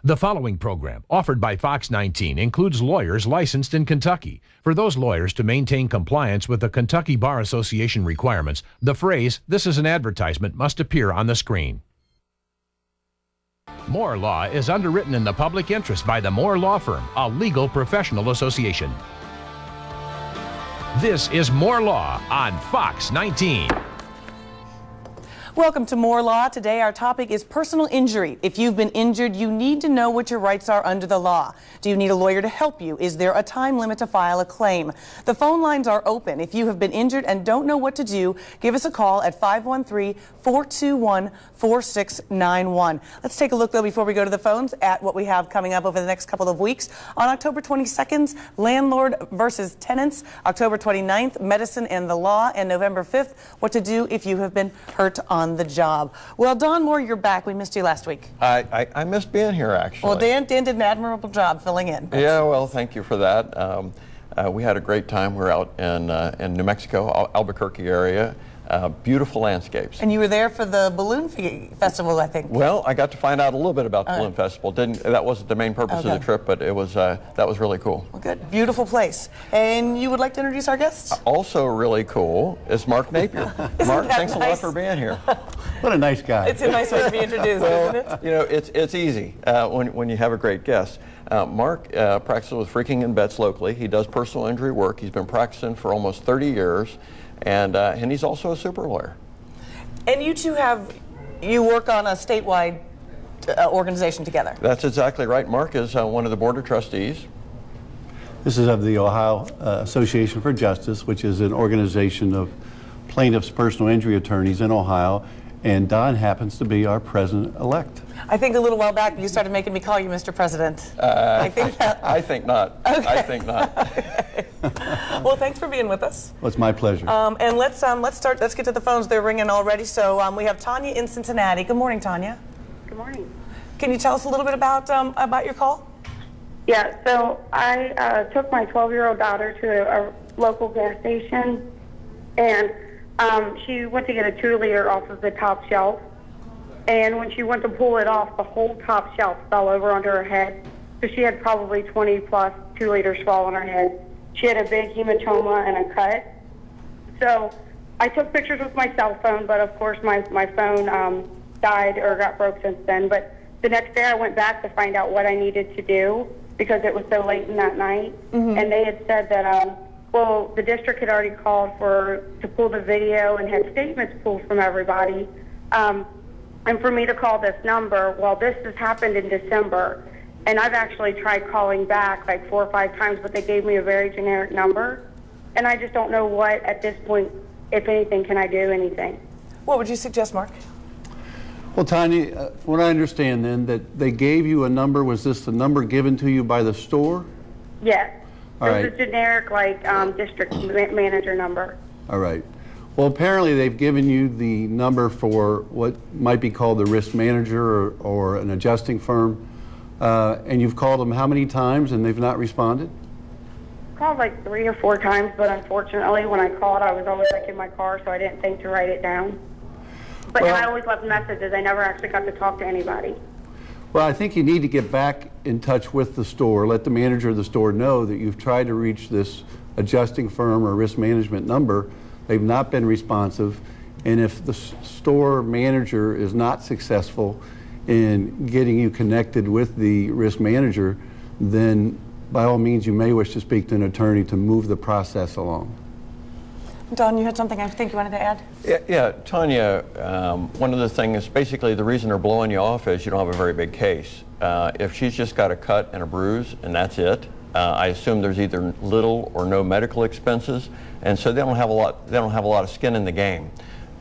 The following program, offered by Fox 19, includes lawyers licensed in Kentucky. For those lawyers to maintain compliance with the Kentucky Bar Association requirements, the phrase, "This is an advertisement," must appear on the screen. Moore Law is underwritten in the public interest by the Moore Law Firm, a legal professional association. This is Moore Law on Fox 19. Welcome to Moore Law. Today our topic is personal injury. If you've been injured, you need to know what your rights are under the law. Do you need a lawyer to help you? Is there a time limit to file a claim? The phone lines are open. If you have been injured and don't know what to do, give us a call at 513-421-4691. Let's take a look, though, before we go to the phones, at what we have coming up over the next couple of weeks. On October 22nd, Landlord versus Tenants. October 29th, Medicine and the Law. And November 5th, what to do if you have been hurt on the job. Well, Don Moore, you're back. We missed you last week. I missed being here, actually. Well, Dan did an admirable job filling in. Yeah, well, thank you for that. We had a great time. We're out in New Mexico, Albuquerque area. Beautiful landscapes. And you were there for the Balloon Festival, I think. Well, I got to find out a little bit about the Balloon Festival. That wasn't the main purpose of the trip, but it was that was really cool. Well, good. Beautiful place. And you would like to introduce our guests? Also really cool is Mark Napier. Mark, thanks a lot for being here. What a nice guy. It's a nice way to be introduced, isn't it? You know, it's easy when you have a great guest. Mark practices with Freaking and Betts locally. He does personal injury work. He's been practicing for almost 30 years. And he's also a super lawyer. And you two you work on a statewide organization together. That's exactly right. Mark is one of the board of trustees. This is of the Ohio Association for Justice, which is an organization of plaintiffs' personal injury attorneys in Ohio. And Don happens to be our president-elect. I think a little while back you started making me call you Mr. President. I think not. Okay. I think not. Okay. Well, thanks for being with us. Well, it's my pleasure. And let's get to the phones. They're ringing already. So we have Tanya in Cincinnati. Good morning, Tanya. Good morning. Can you tell us a little bit about your call? Yeah. So I took my 12-year-old daughter to a local gas station, and she went to get a 2-liter off of the top shelf. And when she went to pull it off, the whole top shelf fell over onto her head. So she had probably 20 plus 2 liters fall on her head. She had a big hematoma and a cut. So I took pictures with my cell phone, but of course my phone died or got broke since then. But the next day I went back to find out what I needed to do because it was so late in that night. Mm-hmm. And they had said that, well, the district had already called to pull the video and had statements pulled from everybody. And for me to call this number, well, this has happened in December. And I've actually tried calling back like 4 or 5 times, but they gave me a very generic number. And I just don't know what, at this point, if anything, can I do anything? What would you suggest, Mark? Well, Tanya, what I understand then, that they gave you a number. Was this the number given to you by the store? Yes. All right. It was a generic, district manager number. All right. Well, apparently they've given you the number for what might be called the risk manager or an adjusting firm, and you've called them how many times and they've not responded? Called like 3 or 4 times, but unfortunately when I called I was always in my car, so I didn't think to write it down. But I always left messages. I never actually got to talk to anybody. Well, I think you need to get back in touch with the store. Let the manager of the store know that you've tried to reach this adjusting firm or risk management number. They've not been responsive, and if the store manager is not successful in getting you connected with the risk manager, then by all means you may wish to speak to an attorney to move the process along. Don, you had something I think you wanted to add? Yeah, Tanya, one of the things, basically the reason they're blowing you off is you don't have a very big case. If she's just got a cut and a bruise and that's it, I assume there's either little or no medical expenses, and so they don't have a lot of skin in the game.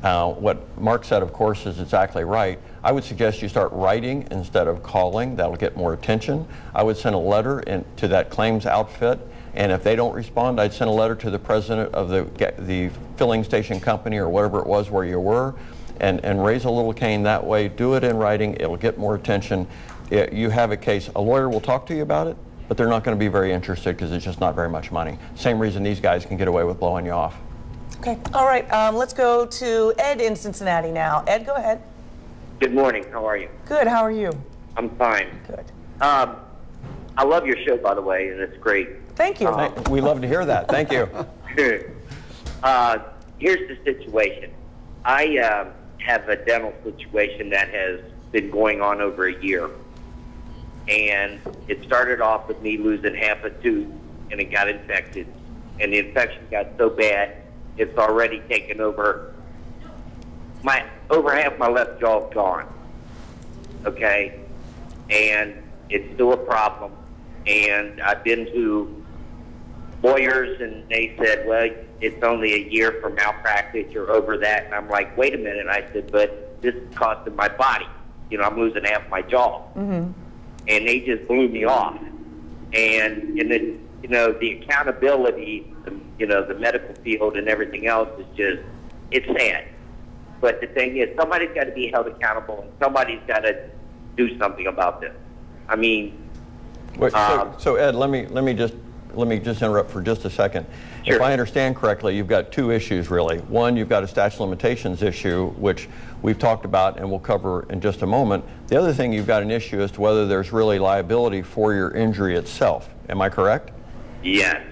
What Mark said, of course, is exactly right. I would suggest you start writing instead of calling. That'll get more attention. I would send a letter to that claims outfit, and if they don't respond, I'd send a letter to the president of the filling station company or whatever it was where you were, and raise a little cane that way. Do it in writing. It'll get more attention. You have a case. A lawyer will talk to you about it, but they're not going to be very interested because it's just not very much money. Same reason these guys can get away with blowing you off. Okay. All right. Let's go to Ed in Cincinnati now. Ed, go ahead. Good morning. How are you? Good. How are you? I'm fine. Good. I love your show, by the way, and it's great. Thank you. We love to hear that. Thank you. Here's the situation. I have a dental situation that has been going on over a year. And it started off with me losing half a tooth, and it got infected. And the infection got so bad, it's already taken over. Over half my left jaw is gone. Okay? And it's still a problem. And I've been to lawyers, and they said, well, it's only a year for malpractice, you're over that. And I'm like, wait a minute. I said, but this is costing my body. You know, I'm losing half my jaw. Mm-hmm. And they just blew me off. And then, you know, the accountability, you know, the medical field and everything else is just, it's sad. But the thing is, somebody's got to be held accountable, and somebody's got to do something about this. I mean, Wait, so Ed, let me just interrupt for just a second. Sure. If I understand correctly, you've got two issues really. One, you've got a statute of limitations issue, which we've talked about and we'll cover in just a moment. The other thing, you've got an issue as to whether there's really liability for your injury itself. Am I correct? yes.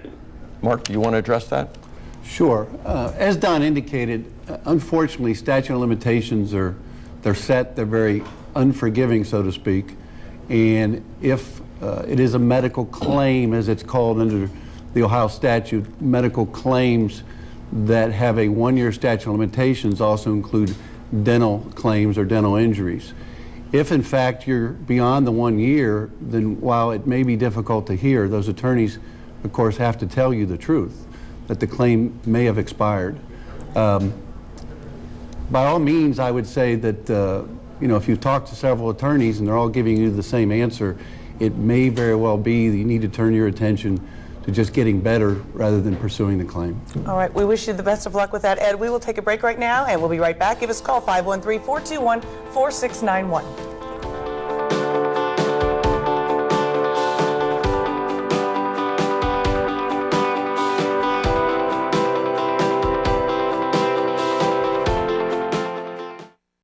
Mark, do you want to address that? Sure. As Don indicated, unfortunately, statute of limitations they're set, they're very unforgiving, so to speak. And if it is a medical claim, as it's called under the Ohio statute, medical claims that have a one-year statute of limitations also include dental claims or dental injuries. If in fact you're beyond the 1 year, then while it may be difficult to hear, those attorneys, of course, have to tell you the truth, that the claim may have expired. By all means, I would say that you know, if you talk to several attorneys and they're all giving you the same answer, it may very well be that you need to turn your attention to just getting better rather than pursuing the claim. All right, we wish you the best of luck with that, Ed. We will take a break right now, and we'll be right back. Give us a call, 513-421-4691.